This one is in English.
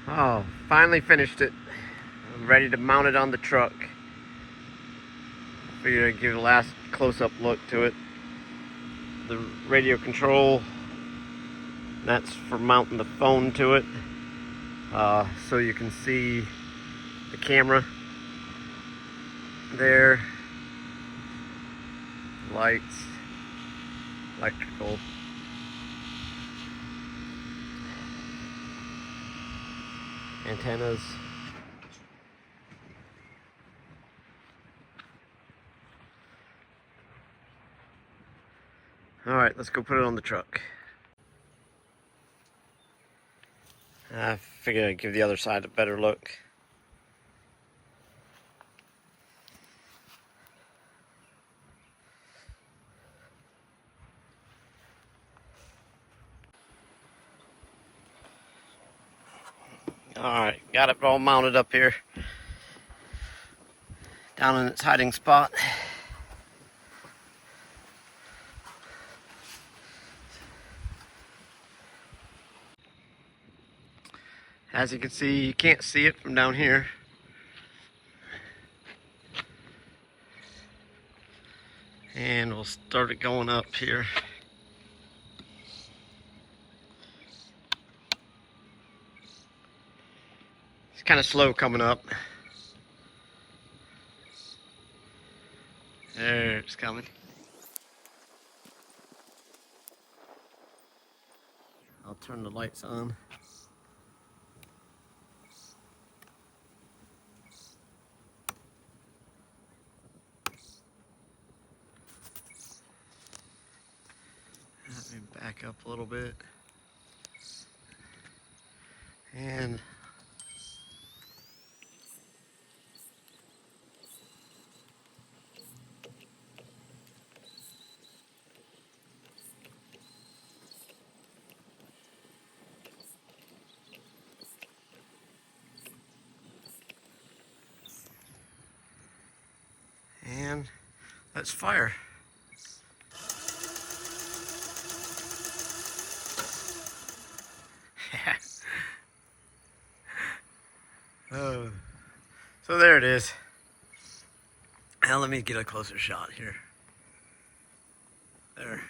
Oh, finally finished it. I'm ready to mount it on the truck. Figured I'd give a last close-up look to it. The radio control, that's for mounting the phone to it. So you can see the camera there, lights, electrical. Antennas. Alright, let's go put it on the truck. I figured I'd give the other side a better look. Alright, got it all mounted up here. Down in its hiding spot. As you can see, you can't see it from down here. And we'll start it going up here. It's kind of slow coming up. There, it's coming. I'll turn the lights on. Let me back up a little bit. And let's fire. Oh, so there it is. Now let me get a closer shot here. There.